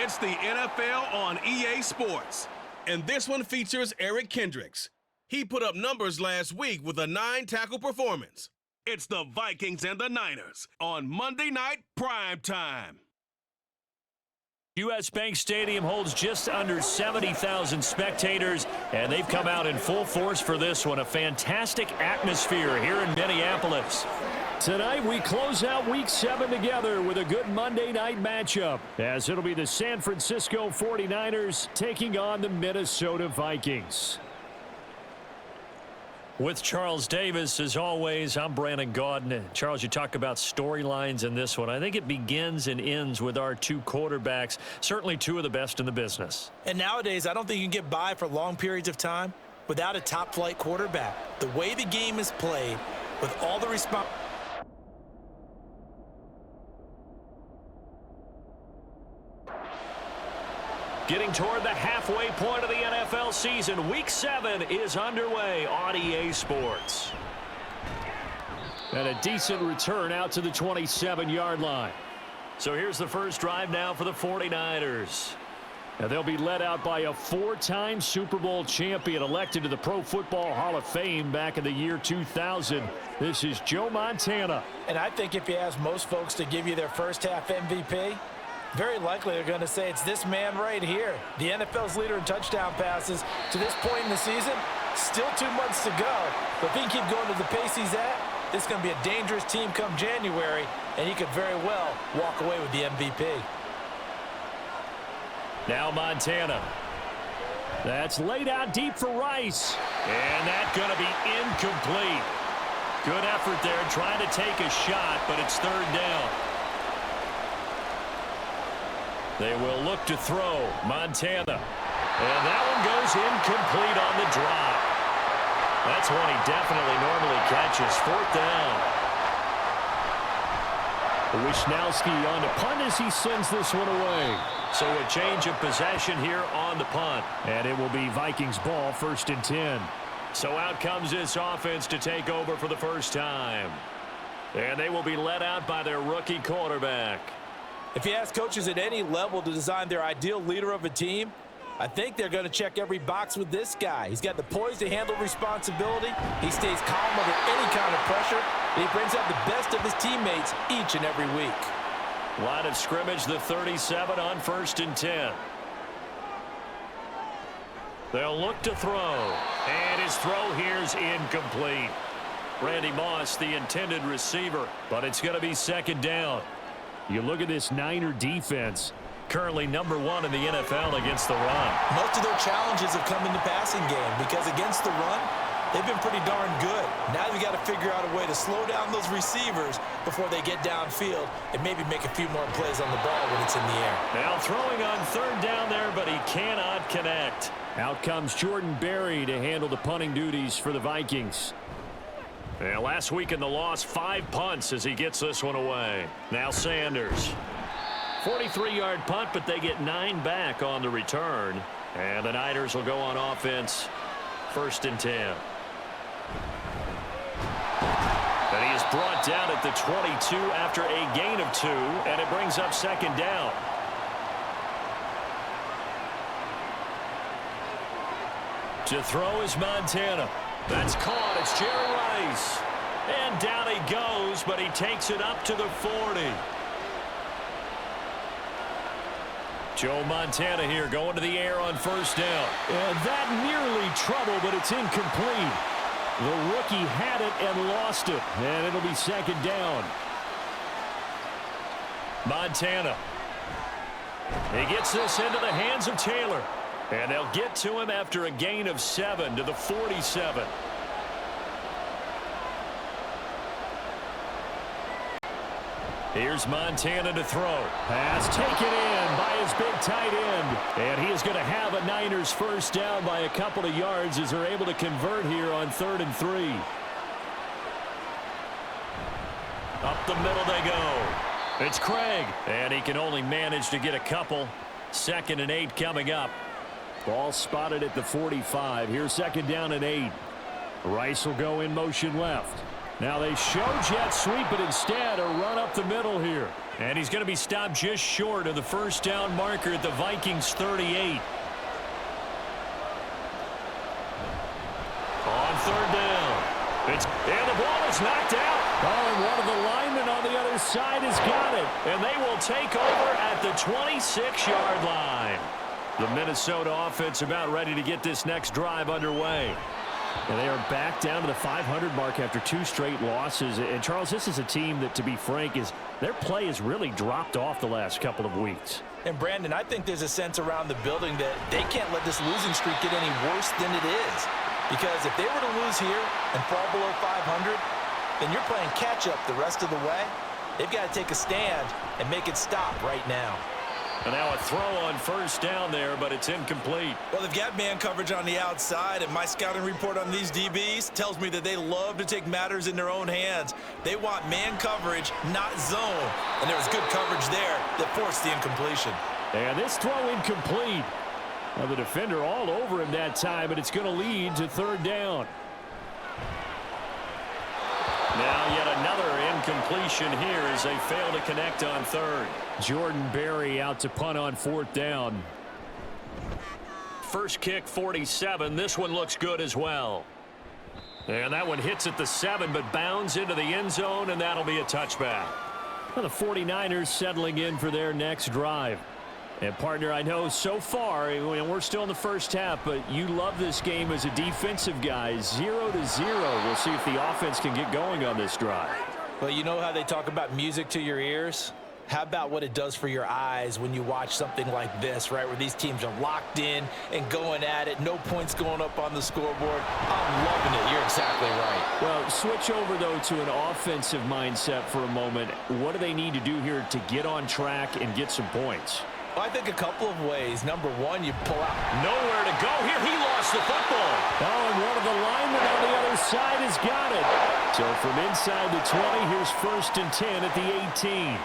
It's the NFL on EA Sports. And this one features Eric Kendricks. He put up numbers last week with a 9-tackle performance. It's the Vikings and the Niners on Monday Night Prime Time. U.S. Bank Stadium holds just under 70,000 spectators, and they've come out in full force for this one. A fantastic atmosphere here in Minneapolis. Tonight, we close out Week 7 together with a good Monday night matchup, as it'll be the San Francisco 49ers taking on the Minnesota Vikings. With Charles Davis, as always, I'm Brandon Gaudin. Charles, you talk about storylines in this one. I think it begins and ends with our two quarterbacks, certainly two of the best in the business. And nowadays, I don't think you can get by for long periods of time without a top-flight quarterback. The way the game is played, with all the response. Getting toward the halfway point of the NFL season, Week 7 is underway on EA Sports. And a decent return out to the 27-yard line. So here's the first drive now for the 49ers. And they'll be led out by a 4-time Super Bowl champion elected to the Pro Football Hall of Fame back in the year 2000. This is Joe Montana. And I think if you ask most folks to give you their first half MVP, very likely they're going to say it's this man right here. The NFL's leader in touchdown passes to this point in the season. Still 2 months to go. But if he can keep going to the pace he's at, this is going to be a dangerous team come January, and he could very well walk away with the MVP. Now Montana. That's laid out deep for Rice. And that's going to be incomplete. Good effort there trying to take a shot, but it's third down. They will look to throw. Montana. And that one goes incomplete on the drop. That's one he definitely normally catches. Fourth down. Wisnowski on the punt as he sends this one away. So a change of possession here on the punt. And it will be Vikings ball, 1st and 10. So out comes this offense to take over for the first time. And they will be led out by their rookie quarterback. If you ask coaches at any level to design their ideal leader of a team, I think they're going to check every box with this guy. He's got the poise to handle responsibility. He stays calm under any kind of pressure. And he brings out the best of his teammates each and every week. Line of scrimmage, the 37 on 1st and 10. They'll look to throw. And his throw here's incomplete. Randy Moss, the intended receiver, but it's going to be 2nd down. You look at this Niner defense, currently number 1 in the NFL against the run. Most of their challenges have come in the passing game because against the run, they've been pretty darn good. Now you've got to figure out a way to slow down those receivers before they get downfield and maybe make a few more plays on the ball when it's in the air. Now throwing on 3rd down there, but he cannot connect. Out comes Jordan Berry to handle the punting duties for the Vikings. Yeah, last week in the loss, 5 punts as he gets this one away. Now Sanders. 43-yard punt, but they get 9 back on the return. And the Niners will go on offense, 1st and 10. And he is brought down at the 22 after a gain of 2, and it brings up 2nd down. To throw is Montana. That's caught. It's Jerry Rice. And down he goes, but he takes it up to the 40. Joe Montana here going to the air on 1st down. And that nearly trouble, but it's incomplete. The rookie had it and lost it. And it'll be 2nd down. Montana. He gets this into the hands of Taylor. And they'll get to him after a gain of 7 to the 47. Here's Montana to throw. Pass taken in by his big tight end. And he is going to have a Niners 1st down by a couple of yards as they're able to convert here on 3rd and 3. Up the middle they go. It's Craig. And he can only manage to get a couple. 2nd and 8 coming up. Ball spotted at the 45. Here's 2nd down and 8. Rice will go in motion left. Now they show jet sweep, but instead a run up the middle here. And he's going to be stopped just short of the first down marker at the Vikings 38. On third down. And the ball is knocked out. Oh, and one of the linemen on the other side has got it. And they will take over at the 26-yard line. The Minnesota offense about ready to get this next drive underway. And they are back down to the 500 mark after 2 straight losses. And, Charles, this is a team that, to be frank, their play has really dropped off the last couple of weeks. And, Brandon, I think there's a sense around the building that they can't let this losing streak get any worse than it is. Because if they were to lose here and fall below 500, then you're playing catch-up the rest of the way. They've got to take a stand and make it stop right now. And now a throw on first down there, but it's incomplete. Well, they've got man coverage on the outside, and my scouting report on these DBs tells me that they love to take matters in their own hands. They want man coverage, not zone. And there was good coverage there that forced the incompletion. And this throw incomplete. Well, the defender all over him that time, but it's going to lead to third down. Now yet another incompletion here as they fail to connect on third. Jordan Berry out to punt on fourth down. First kick 47. This one looks good as well. And that one hits at the 7 but bounds into the end zone, and that'll be a touchback. Well, the 49ers settling in for their next drive. And, partner, I know so far, we're still in the first half, but you love this game as a defensive guy. 0-0. We'll see if the offense can get going on this drive. Well, you know how they talk about music to your ears? How about what it does for your eyes when you watch something like this, right, where these teams are locked in and going at it, no points going up on the scoreboard? I'm loving it. You're exactly right. Well, switch over, though, to an offensive mindset for a moment. What do they need to do here to get on track and get some points? Well, I think a couple of ways. Number one, you pull out. Nowhere to go here. He lost the football. Oh, and one of the linemen on the other side has got it. So from inside the 20, here's 1st and 10 at the 18.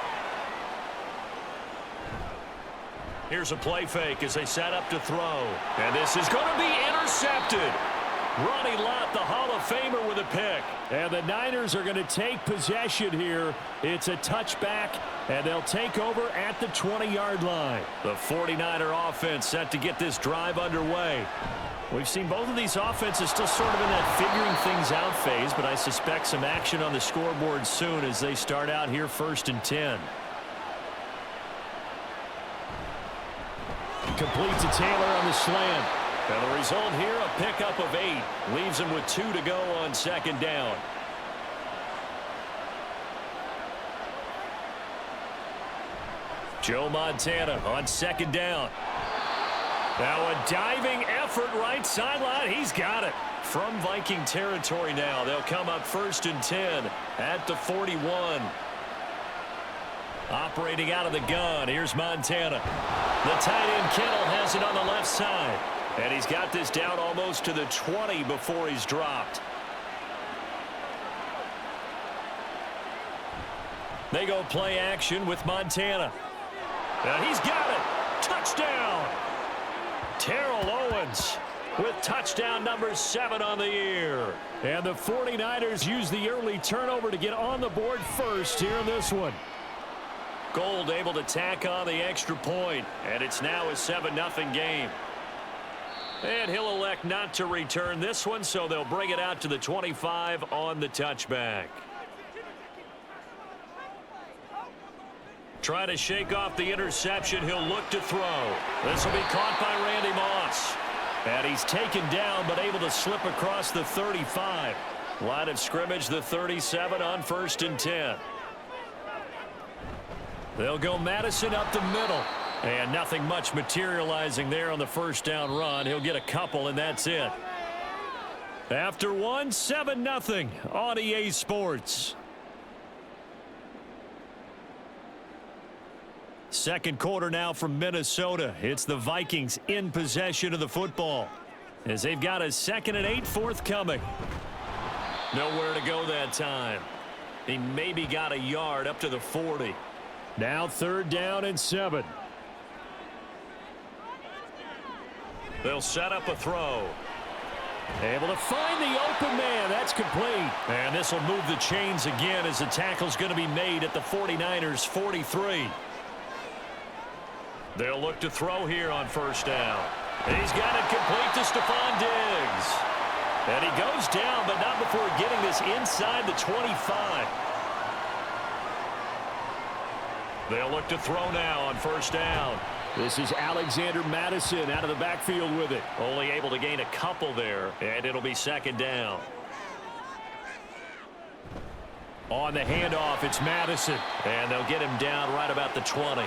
Here's a play fake as they set up to throw. And this is going to be intercepted. Ronnie Lott, the Hall of Famer, with a pick. And the Niners are going to take possession here. It's a touchback, and they'll take over at the 20-yard line. The 49er offense set to get this drive underway. We've seen both of these offenses still sort of in that figuring things out phase, but I suspect some action on the scoreboard soon as they start out here 1st and 10. Complete to Taylor on the slant. And the result here, a pickup of 8. Leaves him with 2 to go on 2nd down. Joe Montana on 2nd down. Now a diving effort right sideline. He's got it. From Viking territory now. They'll come up 1st and 10 at the 41. Operating out of the gun. Here's Montana. The tight end Kittle has it on the left side. And he's got this down almost to the 20 before he's dropped. They go play action with Montana. And he's got it. Touchdown. Terrell Owens with touchdown number 7 on the year. And the 49ers use the early turnover to get on the board first here in this one. Gold able to tack on the extra point. And it's now a 7-0 game. And he'll elect not to return this one, so they'll bring it out to the 25 on the touchback. Try to shake off the interception. He'll look to throw. This will be caught by Randy Moss. And he's taken down, but able to slip across the 35. Line of scrimmage, the 37 on 1st and 10. They'll go Madison up the middle. And nothing much materializing there on the 1st down run. He'll get a couple, and that's it. After 1, 7-0 on EA Sports. Second quarter now from Minnesota. It's the Vikings in possession of the football as they've got a 2nd and 8 forthcoming. Nowhere to go that time. He maybe got a yard up to the 40. Now 3rd down and 7. They'll set up a throw. Able to find the open man. That's complete. And this will move the chains again as the tackle's going to be made at the 49ers 43. They'll look to throw here on first down. He's got it complete to Stephon Diggs. And he goes down, but not before getting this inside the 25. They'll look to throw now on first down. This is Alexander Madison out of the backfield with it. Only able to gain a couple there, and it'll be second down. On the handoff, it's Madison, and they'll get him down right about the 20.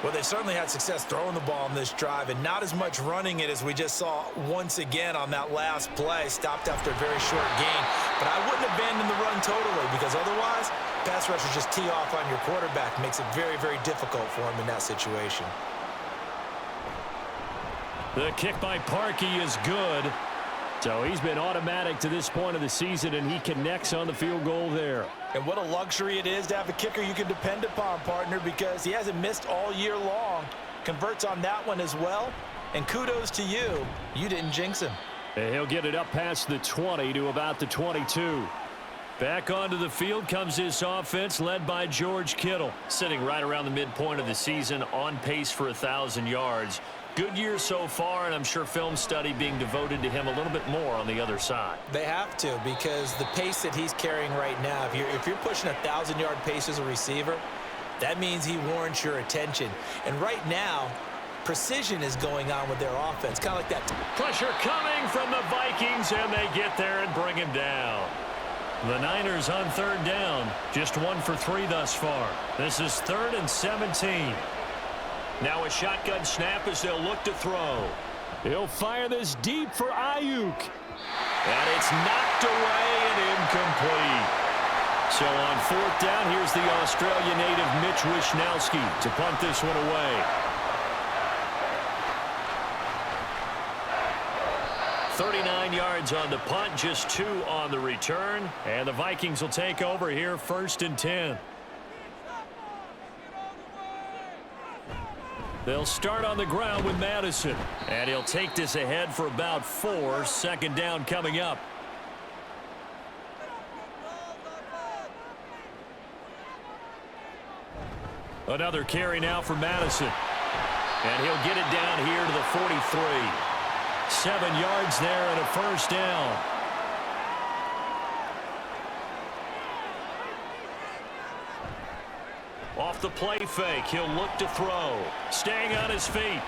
Well, they certainly had success throwing the ball on this drive and not as much running it as we just saw once again on that last play. Stopped after a very short gain. But I wouldn't abandon the run totally because otherwise, pass rushers just tee off on your quarterback. Makes it very, very difficult for him in that situation. The kick by Parkey is good. So he's been automatic to this point of the season, and he connects on the field goal there. And what a luxury it is to have a kicker you can depend upon, partner, because he hasn't missed all year long. Converts on that one as well. And kudos to you. You didn't jinx him. And he'll get it up past the 20 to about the 22. Back onto the field comes this offense led by George Kittle. Sitting right around the midpoint of the season, on pace for 1,000 yards. Good year so far, and I'm sure film study being devoted to him a little bit more on the other side. They have to, because the pace that he's carrying right now, if you're pushing 1,000-yard pace as a receiver, that means he warrants your attention. And right now, precision is going on with their offense, kind of like that. Pressure coming from the Vikings, and they get there and bring him down. The Niners on third down, just 1 for 3 thus far. This is 3rd and 17. Now a shotgun snap as they'll look to throw. He'll fire this deep for Ayuk. And it's knocked away and incomplete. So on 4th down, here's the Australia native Mitch Wishnowsky to punt this one away. 39 yards on the punt, just 2 on the return. And the Vikings will take over here 1st and 10. They'll start on the ground with Madison. And he'll take this ahead for about 4. 2nd down coming up. Another carry now for Madison. And he'll get it down here to the 43. 7 yards there and a 1st down. Off the play fake, he'll look to throw. Staying on his feet.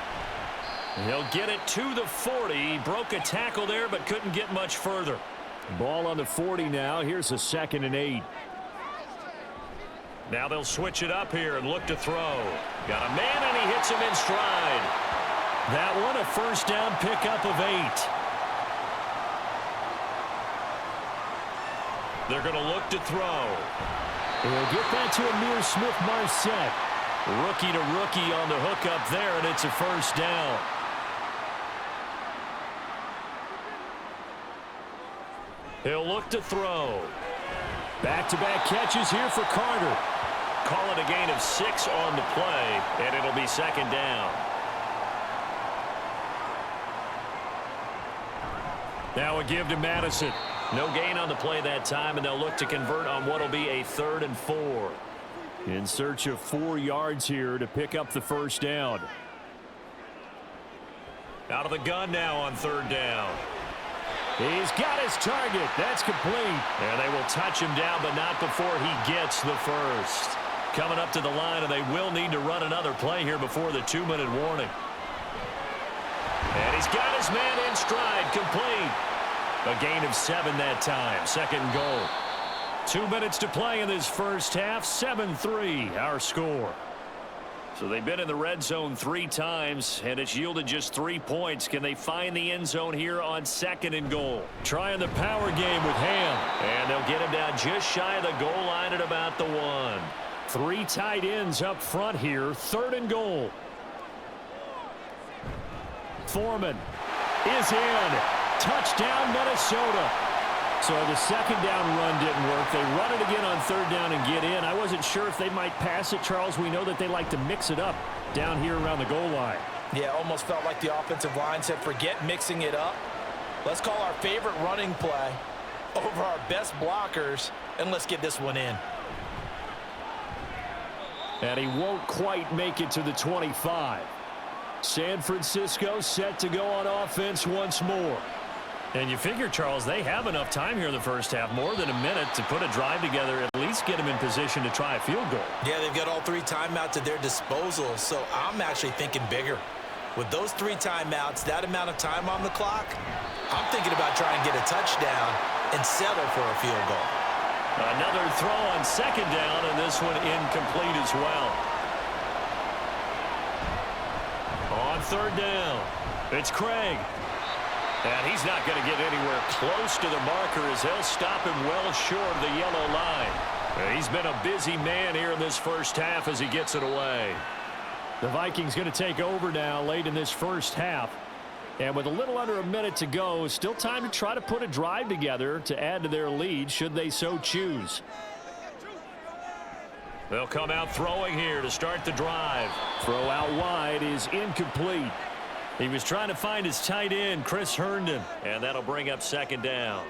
He'll get it to the 40. He broke a tackle there, but couldn't get much further. Ball on the 40 now. Here's a 2nd and 8. Now they'll switch it up here and look to throw. Got a man, and he hits him in stride. That one a 1st down pickup of 8. They're going to look to throw. He'll get that to Amir Smith-Marset. Rookie to rookie on the hook up there, and it's a 1st down. He'll look to throw. Back-to-back catches here for Carter. Call it a gain of 6 on the play, and it'll be 2nd down. Now a give to Madison. No gain on the play that time, and they'll look to convert on what will be a 3rd and 4. In search of 4 yards here to pick up the 1st down. Out of the gun now on 3rd down. He's got his target. That's complete. And they will touch him down, but not before he gets the 1st. Coming up to the line, and they will need to run another play here before the 2-minute warning. And he's got his man in stride, complete. A gain of 7 that time, 2nd and goal. 2 minutes to play in this first half, 7-3 our score. So they've been in the red zone 3 times, and it's yielded just 3 points. Can they find the end zone here on 2nd and goal? Trying the power game with Ham. And they'll get him down just shy of the goal line at about the 1. 3 tight ends up front here, 3rd and goal. Foreman is in. Touchdown, Minnesota. So the 2nd down run didn't work. They run it again on 3rd down and get in. I wasn't sure if they might pass it, Charles. We know that they like to mix it up down here around the goal line. Yeah, almost felt like the offensive line said, forget mixing it up. Let's call our favorite running play over our best blockers, and let's get this one in. And he won't quite make it to the 25. San Francisco set to go on offense once more. And you figure, Charles, they have enough time here in the first half, more than a minute, to put a drive together, at least get them in position to try a field goal. Yeah, they've got all 3 timeouts at their disposal, so I'm actually thinking bigger. With those 3 timeouts, that amount of time on the clock, I'm thinking about trying to get a touchdown and settle for a field goal. Another throw on second down, and this one incomplete as well. On third down, it's Craig. And he's not going to get anywhere close to the marker as they'll stop him well short of the yellow line. He's been a busy man here in this first half as he gets it away. The Vikings going to take over now late in this first half. And with a little under a minute to go, still time to try to put a drive together to add to their lead should they so choose. They'll come out throwing here to start the drive. Throw out wide is incomplete. He was trying to find his tight end, Chris Herndon, and that'll bring up second down.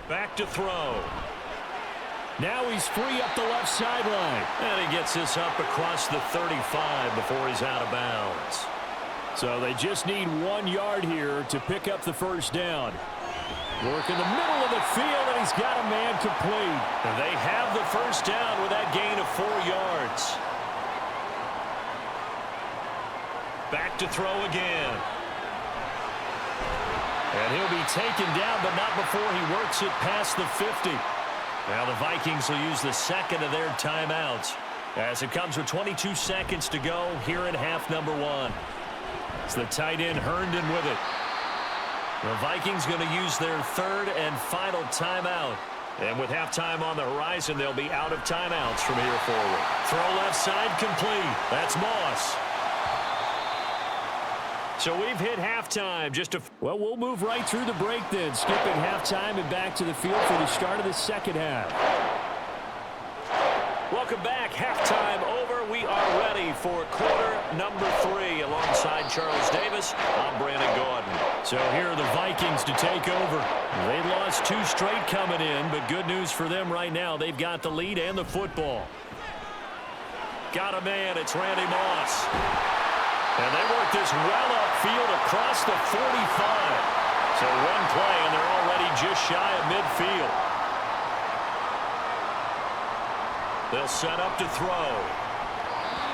Back to throw. Now he's free up the left sideline. And he gets this up across the 35 before he's out of bounds. So they just need 1 yard here to pick up the first down. Work in the middle of the field, and he's got a man complete. And they have the first down with that gain of 4 yards. Back to throw again. And he'll be taken down, but not before he works it past the 50. Now the Vikings will use the second of their timeouts as it comes with 22 seconds to go here in half number 1. It's the tight end Herndon with it. The Vikings going to use their third and final timeout. And with halftime on the horizon, they'll be out of timeouts from here forward. Throw left side complete. That's Moss. So we've hit halftime. Well, we'll move right through the break then, skipping halftime and back to the field for the start of the second half. Welcome back. Halftime over. We are ready for quarter number 3 alongside Charles Davis. I'm Brandon Gordon. So here are the Vikings to take over. They lost 2 straight coming in, but good news for them right now. They've got the lead and the football. Got a man. It's Randy Moss. And they work this well upfield across the 45. So 1 play, and they're already just shy of midfield. They'll set up to throw.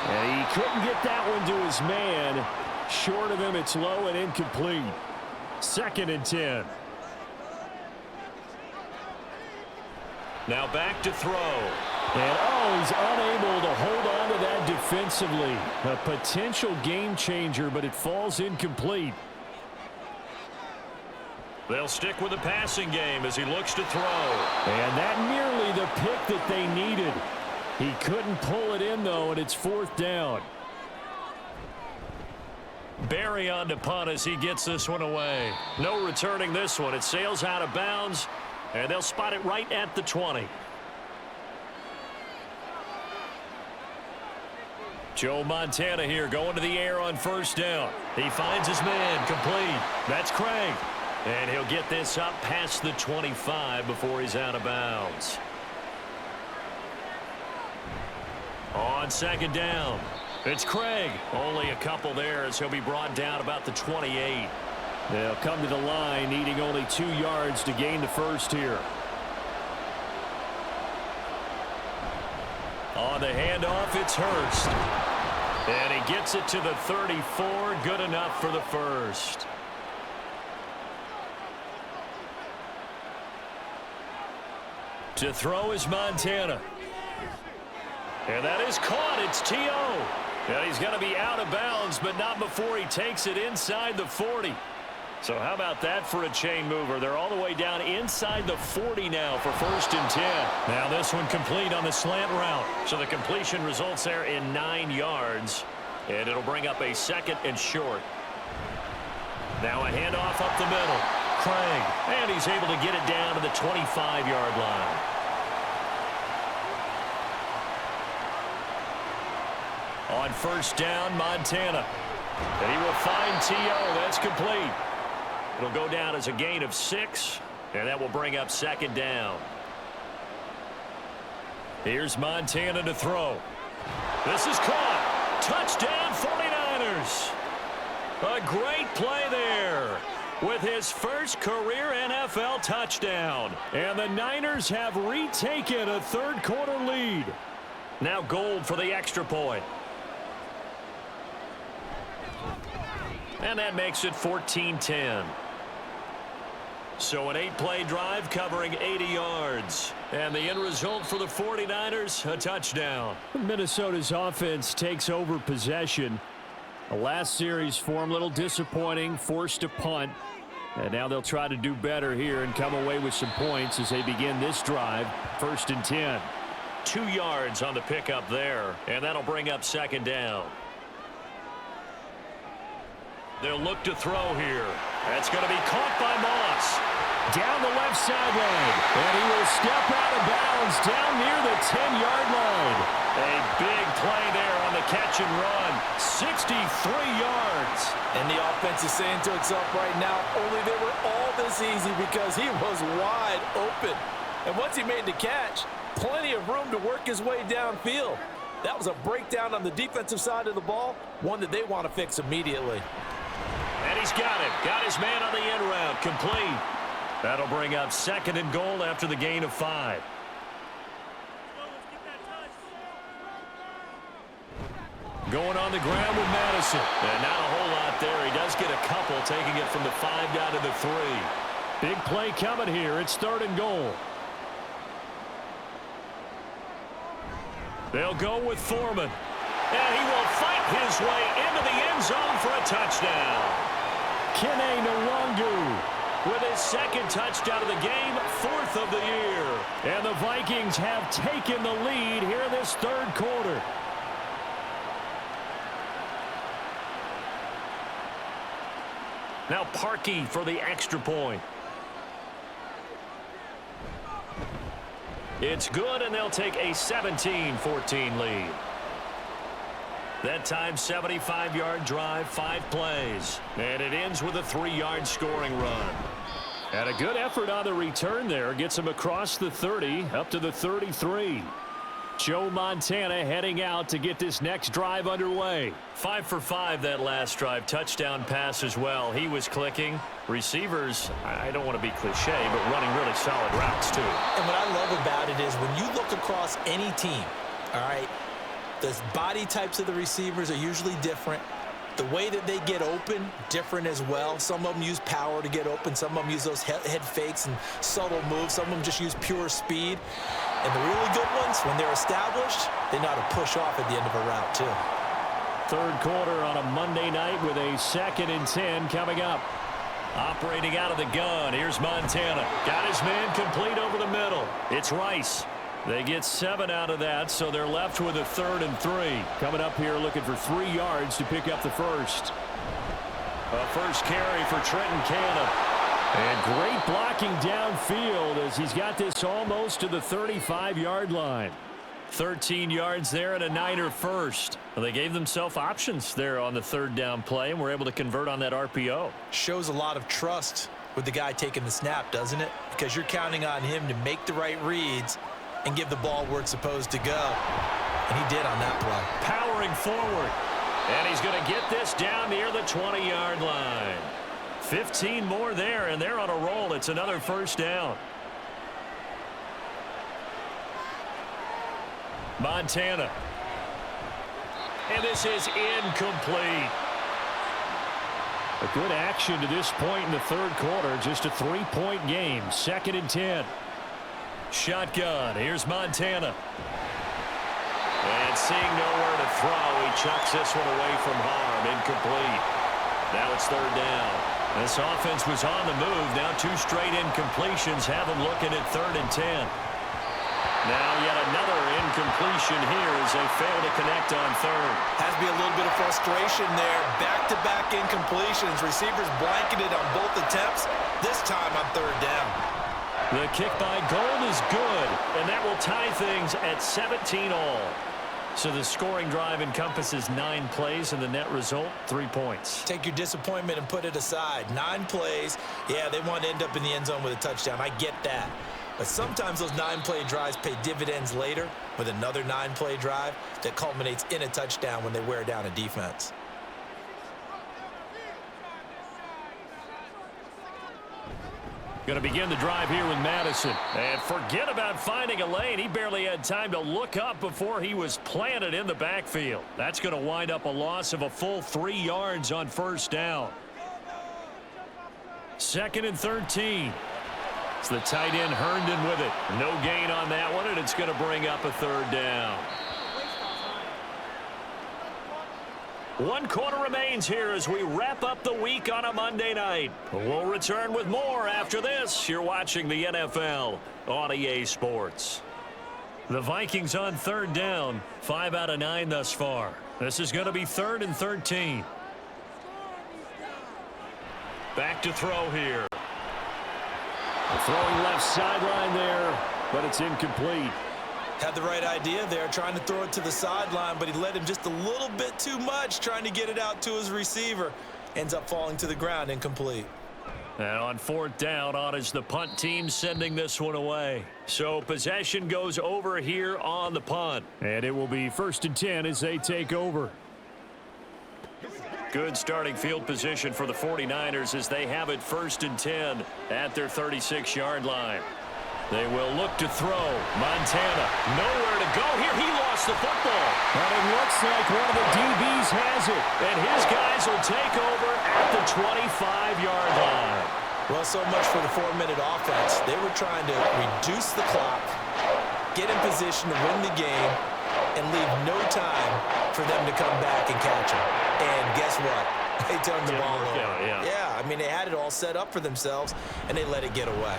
And he couldn't get that one to his man. Short of him, it's low and incomplete. 2nd and 10. Now back to throw. And he's unable to hold on to that defensively. A potential game changer, but it falls incomplete. They'll stick with the passing game as he looks to throw. And that nearly the pick that they needed. He couldn't pull it in, though, and it's 4th down. Barry on to punt as he gets this one away. No returning this one. It sails out of bounds, and they'll spot it right at the 20. Joe Montana here going to the air on first down. He finds his man complete. That's Craig. And he'll get this up past the 25 before he's out of bounds. On second down, it's Craig. Only a couple there as he'll be brought down about the 28. They'll come to the line needing only 2 yards to gain the first here. On the handoff, it's Hurst. And he gets it to the 34. Good enough for the first. To throw is Montana. And that is caught. It's T.O. And he's going to be out of bounds, but not before he takes it inside the 40. So how about that for a chain mover? They're all the way down inside the 40 now for 1st and 10. Now this one complete on the slant route. So the completion results there in 9 yards. And it'll bring up a 2nd and short. Now a handoff up the middle. Craig. And he's able to get it down to the 25-yard line. On first down, Montana. And he will find T.O. That's complete. It'll go down as a gain of 6, and that will bring up second down. Here's Montana to throw. This is caught. Touchdown, 49ers. A great play there with his first career NFL touchdown. And the Niners have retaken a third-quarter lead. Now Gold for the extra point. And that makes it 14-10. So an 8-play drive covering 80 yards. And the end result for the 49ers, a touchdown. Minnesota's offense takes over possession. The last series for him, a little disappointing, forced a punt. And now they'll try to do better here and come away with some points as they begin this drive. 1st and 10. 2 yards on the pickup there, and that'll bring up second down. They'll look to throw here. That's going to be caught by Moss. Down the left sideline. And he will step out of bounds down near the 10-yard line. A big play there on the catch and run. 63 yards. And the offense is saying to itself right now, only they were all this easy because he was wide open. And once he made the catch, plenty of room to work his way downfield. That was a breakdown on the defensive side of the ball, one that they want to fix immediately. And he's got it. Got his man on the end route. Complete. That'll bring up 2nd and goal after the gain of 5. Going on the ground with Madison. And not a whole lot there. He does get a couple, taking it from the 5 down to the 3. Big play coming here. It's 3rd and goal. They'll go with Foreman. And he will fight his way into the end zone for a touchdown. Kene Nwangu with his 2nd touchdown of the game, 4th of the year. And the Vikings have taken the lead here in this 3rd quarter. Now Parkey for the extra point. It's good, and they'll take a 17-14 lead. That time, 75-yard drive, 5 plays. And it ends with a 3-yard scoring run. And a good effort on the return there. Gets him across the 30, up to the 33. Joe Montana heading out to get this next drive underway. 5 for 5 that last drive. Touchdown pass as well. He was clicking. Receivers, I don't want to be cliche, but running really solid routes too. And what I love about it is when you look across any team, all right, the body types of the receivers are usually different. The way that they get open, different as well. Some of them use power to get open. Some of them use those head fakes and subtle moves. Some of them just use pure speed. And the really good ones, when they're established, they know how to push off at the end of a route too. 3rd quarter on a Monday night with a 2nd and 10 coming up. Operating out of the gun, here's Montana. Got his man complete over the middle. It's Rice. They get 7 out of that, so they're left with a 3rd and 3. Coming up here looking for 3 yards to pick up the first. A first carry for Trenton Cannon. And great blocking downfield as he's got this almost to the 35-yard line. 13 yards there and a Niner first. Well, they gave themselves options there on the 3rd down play and were able to convert on that RPO. Shows a lot of trust with the guy taking the snap, doesn't it? Because you're counting on him to make the right reads and give the ball where it's supposed to go. And he did on that play. Powering forward. And he's going to get this down near the 20-yard line. 15 more there, and they're on a roll. It's another first down. Montana. And this is incomplete. A good action to this point in the 3rd quarter. Just a 3-point game. 2nd and 10. Shotgun. Here's Montana. And seeing nowhere to throw, he chucks this one away from harm. Incomplete. Now it's 3rd down. This offense was on the move. Now 2 straight incompletions have them looking at 3rd and 10. Now yet another incompletion here as they fail to connect on 3rd. Has to be a little bit of frustration there. Back-to-back incompletions. Receivers blanketed on both attempts. This time on 3rd down. The kick by Gold is good, and that will tie things at 17 all. So the scoring drive encompasses 9 plays, and the net result, 3 points. Take your disappointment and put it aside. 9 plays. Yeah, they want to end up in the end zone with a touchdown. I get that. But sometimes those 9-play drives pay dividends later with another 9-play drive that culminates in a touchdown when they wear down a defense. Going to begin the drive here with Madison. And forget about finding a lane. He barely had time to look up before he was planted in the backfield. That's going to wind up a loss of a full 3 yards on first down. 2nd and 13. It's the tight end Herndon with it. No gain on that one, and it's going to bring up a 3rd down. 1 quarter remains here as we wrap up the week on a Monday night. We'll return with more after this. You're watching the NFL on EA Sports. The Vikings on 3rd down, 5 out of 9 thus far. This is going to be 3rd and 13. Back to throw here. Throwing left sideline there, but it's incomplete. Had the right idea there, trying to throw it to the sideline, but he led him just a little bit too much, trying to get it out to his receiver. Ends up falling to the ground, incomplete. And on 4th down, on is the punt team sending this one away. So possession goes over here on the punt. And it will be 1st and 10 as they take over. Good starting field position for the 49ers as they have it 1st and 10 at their 36-yard line. They will look to throw. Montana, nowhere to go here. He lost the football. But it looks like one of the DBs has it. And his guys will take over at the 25-yard line. Well, so much for the 4-minute offense. They were trying to reduce the clock, get in position to win the game, and leave no time for them to come back and catch him. And guess what? They turned the ball over. Yeah, I mean, they had it all set up for themselves, and they let it get away.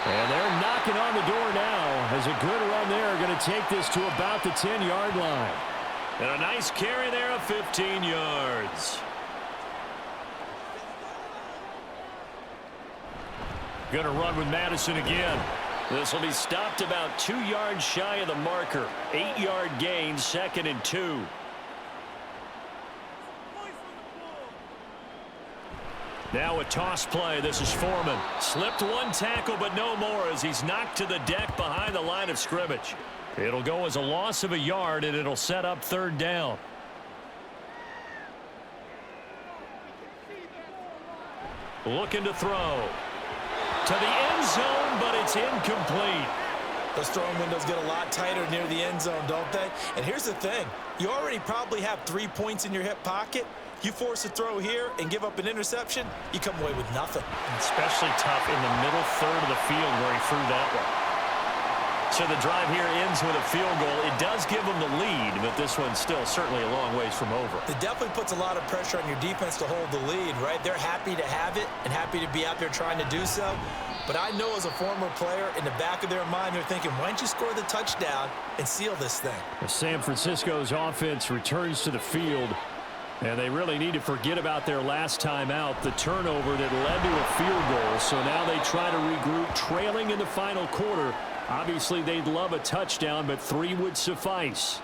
And they're knocking on the door now as a good run there going to take this to about the 10-yard line. And a nice carry there of 15 yards. Going to run with Madison again. This will be stopped about 2 yards shy of the marker. 8-yard gain, 2nd and 2. Now a toss play. This is Foreman. Slipped 1 tackle, but no more as he's knocked to the deck behind the line of scrimmage. It'll go as a loss of a yard, and it'll set up 3rd down. Looking to throw. To the end zone, but it's incomplete. Those throwing windows get a lot tighter near the end zone, don't they? And here's the thing. You already probably have 3 points in your hip pocket. You force a throw here and give up an interception, you come away with nothing. Especially tough in the middle third of the field where he threw that one. So the drive here ends with a field goal. It does give them the lead, but this one's still certainly a long ways from over. It definitely puts a lot of pressure on your defense to hold the lead, right? They're happy to have it and happy to be out there trying to do so. But I know as a former player, in the back of their mind, they're thinking, why don't you score the touchdown and seal this thing? San Francisco's offense returns to the field. And they really need to forget about their last time out, the turnover that led to a field goal. So now they try to regroup, trailing in the final quarter. Obviously, they'd love a touchdown, but 3 would suffice.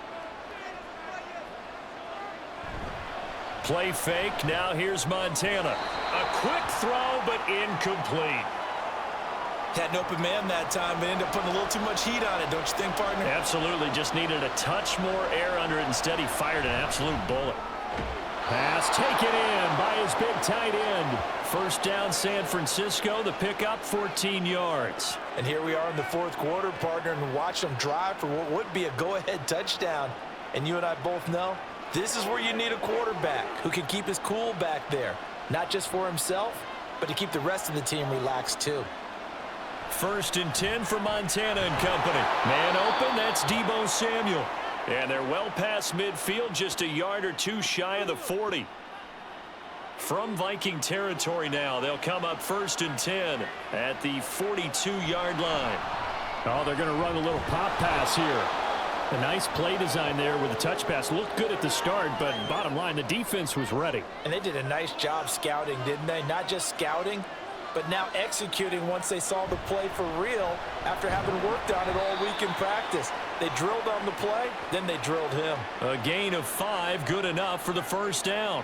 Play fake. Now here's Montana. A quick throw, but incomplete. Had an open man that time, but ended up putting a little too much heat on it, don't you think, partner? Absolutely. Just needed a touch more air under it. Instead, he fired an absolute bullet. Pass taken in by his big tight end. 1st down, San Francisco. The pickup, 14 yards. And here we are in the 4th quarter, partner, and watch them drive for what would be a go-ahead touchdown. And you and I both know this is where you need a quarterback who can keep his cool back there. Not just for himself, but to keep the rest of the team relaxed too. 1st and 10 for Montana and company. Man open, that's Deebo Samuel. And they're well past midfield, just a yard or 2 shy of the 40. From Viking territory now, they'll come up 1st and 10 at the 42-yard line. Oh, they're going to run a little pop pass here. A nice play design there with the touch pass. Looked good at the start, but bottom line, the defense was ready. And they did a nice job scouting, didn't they? Not just scouting, but now executing once they saw the play for real after having worked on it all week in practice. They drilled on the play, then they drilled him. A gain of 5, good enough for the first down.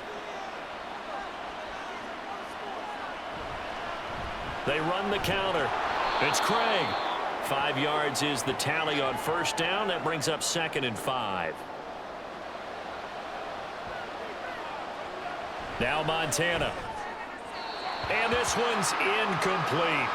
They run the counter. It's Craig. 5 yards is the tally on first down. That brings up 2nd and 5. Now Montana. And this one's incomplete.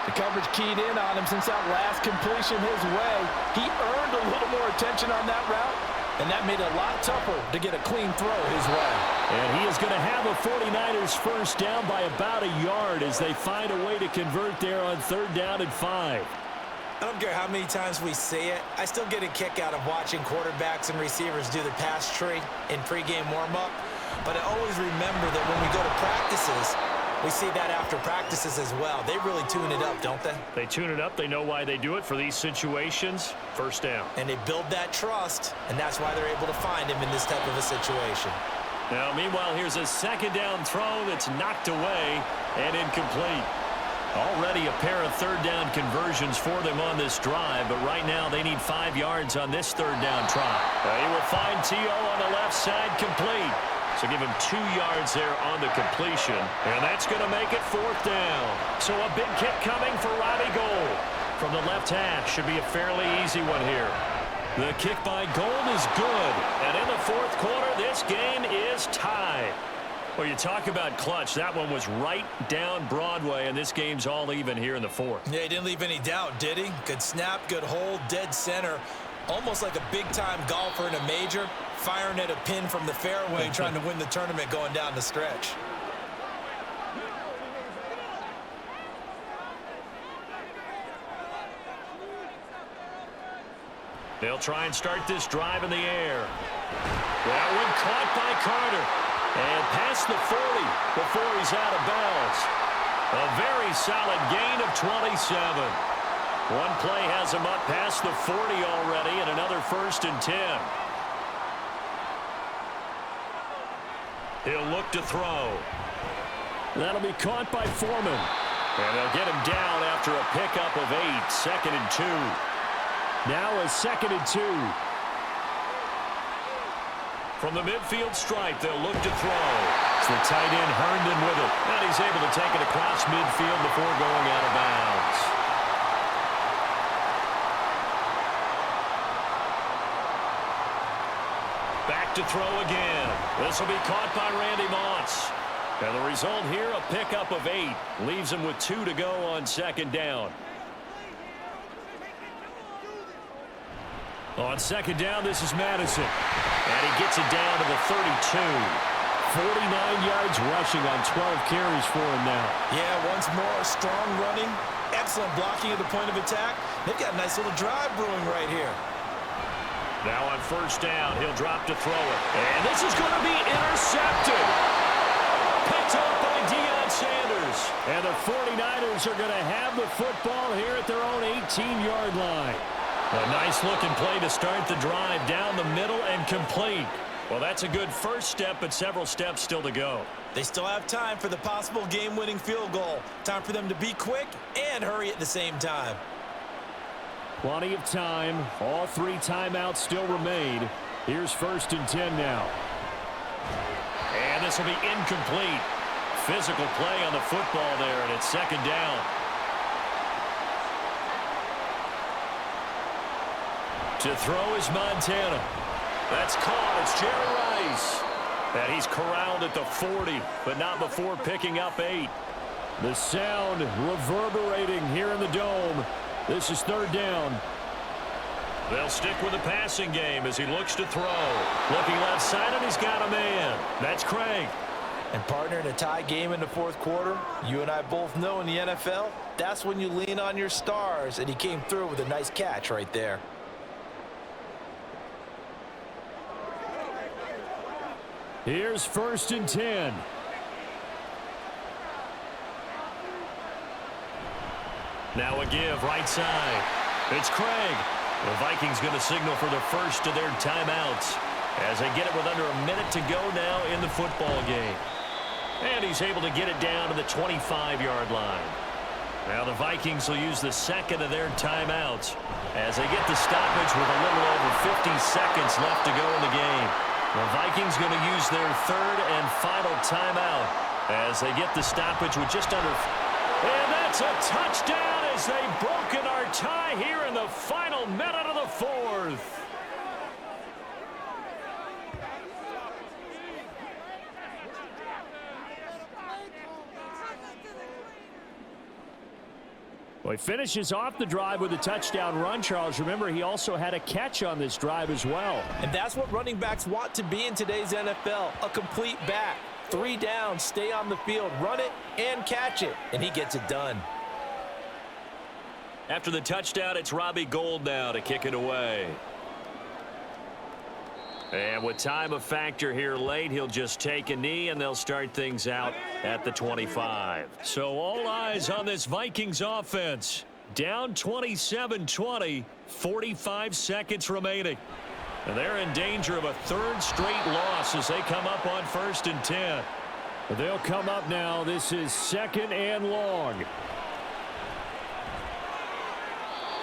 The coverage keyed in on him since that last completion his way. He earned a little more attention on that route, and that made it a lot tougher to get a clean throw his way. And he is going to have a 49ers first down by about a yard as they find a way to convert there on 3rd down and 5. I don't care how many times we say it, I still get a kick out of watching quarterbacks and receivers do the pass tree in pregame warm-up. But I always remember that when we go to practices, we see that after practices as well. They really tune it up, don't they? They tune it up. They know why they do it for these situations. First down. And they build that trust, and that's why they're able to find him in this type of a situation. Now, meanwhile, here's a 2nd down throw that's knocked away and incomplete. Already a pair of 3rd down conversions for them on this drive, but right now they need 5 yards on this 3rd down try. He will find T.O. on the left side complete. So give him 2 yards there on the completion. And that's going to make it 4th down. So a big kick coming for Robbie Gould. From the left hash, should be a fairly easy one here. The kick by Gould is good. And in the 4th quarter, this game is tied. Well, you talk about clutch. That one was right down Broadway, and this game's all even here in the 4th. Yeah, he didn't leave any doubt, did he? Good snap, good hold, dead center. Almost like a big-time golfer in a major, firing at a pin from the fairway, trying to win the tournament going down the stretch. They'll try and start this drive in the air. That one caught by Carter. And past the 40 before he's out of bounds. A very solid gain of 27. One play has him up past the 40 already, and another 1st and 10. He'll look to throw. That'll be caught by Foreman. And they'll get him down after a pickup of 8. 2nd and 2. Now a 2nd and 2. From the midfield stripe, they'll look to throw. It's the tight end Herndon with it. And he's able to take it across midfield before going out of bounds. Back to throw again. This will be caught by Randy Moss. And the result here, a pickup of 8. Leaves him with 2 to go on 2nd down. On 2nd down, this is Madison. And he gets it down to the 32. 49 yards rushing on 12 carries for him now. Yeah, once more, strong running, excellent blocking at the point of attack. They've got a nice little drive brewing right here. Now on 1st down, he'll drop to throw it. And this is going to be intercepted. Picked up by Deion Sanders. And the 49ers are going to have the football here at their own 18-yard line. A nice-looking play to start the drive down the middle and complete. Well, that's a good first step, but several steps still to go. They still have time for the possible game-winning field goal. Time for them to be quick and hurry at the same time. Plenty of time. All 3 timeouts still remain. Here's 1st and 10 now. And this will be incomplete. Physical play on the football there, and it's 2nd down. To throw is Montana. That's caught. It's Jerry Rice. And he's corralled at the 40, but not before picking up 8. The sound reverberating here in the dome. This is 3rd down. They'll stick with the passing game as he looks to throw. Looking left side, and he's got a man. That's Craig. And partner, in a tie game in the 4th quarter, you and I both know in the NFL, that's when you lean on your stars, and he came through with a nice catch right there. Here's 1st and 10. Now a give right side. It's Craig. The Vikings going to signal for the first of their timeouts as they get it with under a minute to go now in the football game. And he's able to get it down to the 25-yard line. Now the Vikings will use the second of their timeouts as they get the stoppage with a little over 50 seconds left to go in the game. The Vikings going to use their third and final timeout as they get the stoppage with just under. And that's a touchdown as they've broken our tie here in the final minute of the fourth. Well, he finishes off the drive with a touchdown run, Charles. Remember, he also had a catch on this drive as well. And that's what running backs want to be in today's NFL, a complete back. 3 downs, stay on the field, run it, and catch it. And he gets it done. After the touchdown, it's Robbie Gould now to kick it away. And with time a factor here late, he'll just take a knee, and they'll start things out at the 25. So all eyes on this Vikings offense. Down 27-20, 45 seconds remaining. And they're in danger of a third straight loss as they come up on 1st and 10. They'll come up now. This is 2nd and long.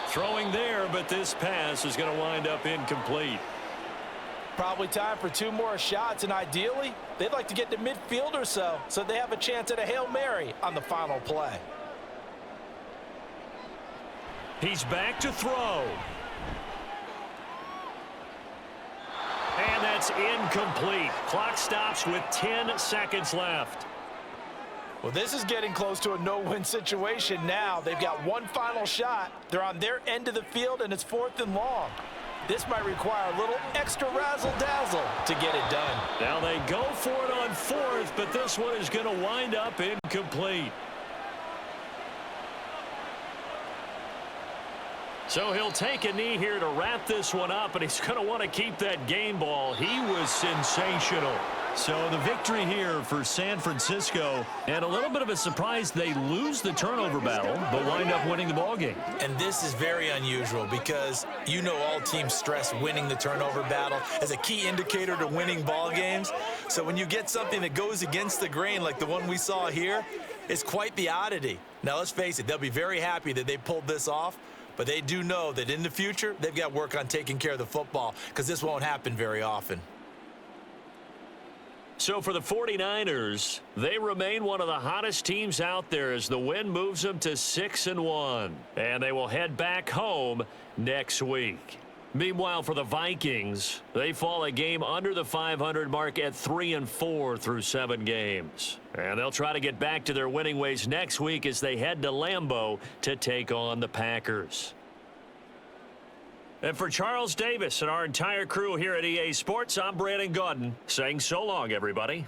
Throwing there, but this pass is going to wind up incomplete. Probably time for 2 more shots, and ideally, they'd like to get to midfield or so they have a chance at a Hail Mary on the final play. He's back to throw. And that's incomplete. Clock stops with 10 seconds left. Well, this is getting close to a no-win situation now. They've got one final shot. They're on their end of the field, and it's 4th and long. This might require a little extra razzle-dazzle to get it done. Now they go for it on 4th, but this one is going to wind up incomplete. So he'll take a knee here to wrap this one up, and he's going to want to keep that game ball. He was sensational. So the victory here for San Francisco, and a little bit of a surprise, they lose the turnover battle, but wind up winning the ballgame. And this is very unusual because you know all teams stress winning the turnover battle as a key indicator to winning ball games. So when you get something that goes against the grain like the one we saw here, it's quite the oddity. Now let's face it, they'll be very happy that they pulled this off, but they do know that in the future, they've got work on taking care of the football because this won't happen very often. So for the 49ers, they remain one of the hottest teams out there as the win moves them to 6-1. And they will head back home next week. Meanwhile, for the Vikings, they fall a game under the 500 mark at 3-4 through 7 games. And they'll try to get back to their winning ways next week as they head to Lambeau to take on the Packers. And for Charles Davis and our entire crew here at EA Sports, I'm Brandon Gaudin saying so long, everybody.